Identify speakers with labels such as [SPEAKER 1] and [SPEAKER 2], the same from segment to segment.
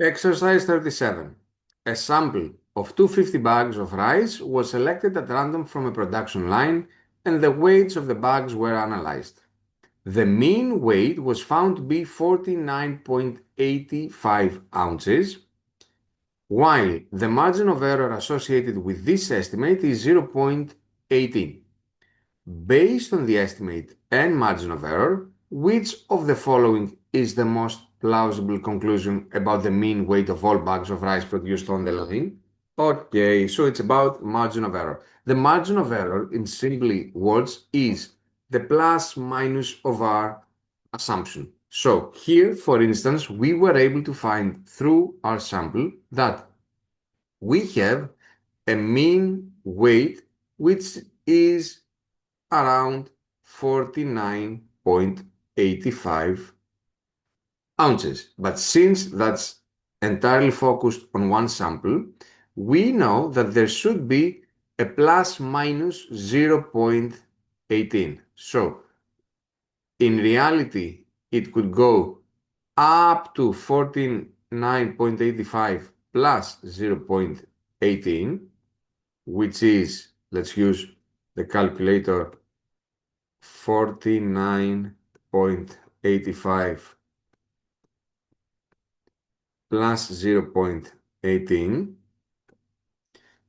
[SPEAKER 1] Exercise 37. A sample of 250 bags of rice was selected at random from a production line and the weights of the bags were analyzed. The mean weight was found to be 49.85 ounces, while the margin of error associated with this estimate is 0.18. Based on the estimate and margin of error, which of the following is the most plausible conclusion about the mean weight of all bags of rice produced on the line? Okay, so it's about margin of error. The margin of error, in simply words, is the plus minus of our assumption. So here, for instance, we were able to find through our sample that we have a mean weight which is around 49.85 ounces. But since that's entirely focused on one sample, we know that there should be a plus minus 0.18. So in reality, it could go up to 49.85 plus 0.18, which is, let's use the calculator, 49.85 plus 0.18,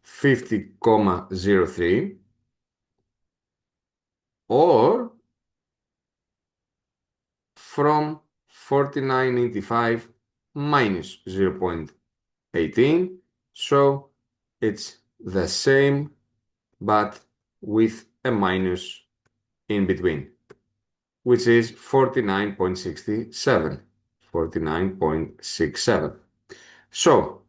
[SPEAKER 1] 50,03, or from 49.85 minus 0.18, so it's the same but with a minus in between, which is 49.67. 49.67. So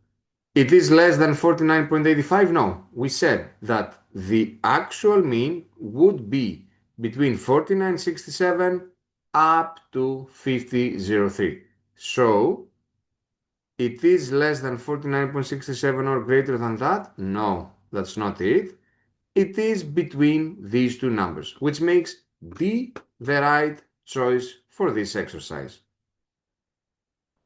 [SPEAKER 1] it is less than 49.85? No, we said that the actual mean would be between 49.67 up to 50.03. So it is less than 49.67 or greater than that? No, that's not it. It is between these two numbers, which makes D the right choice for this exercise.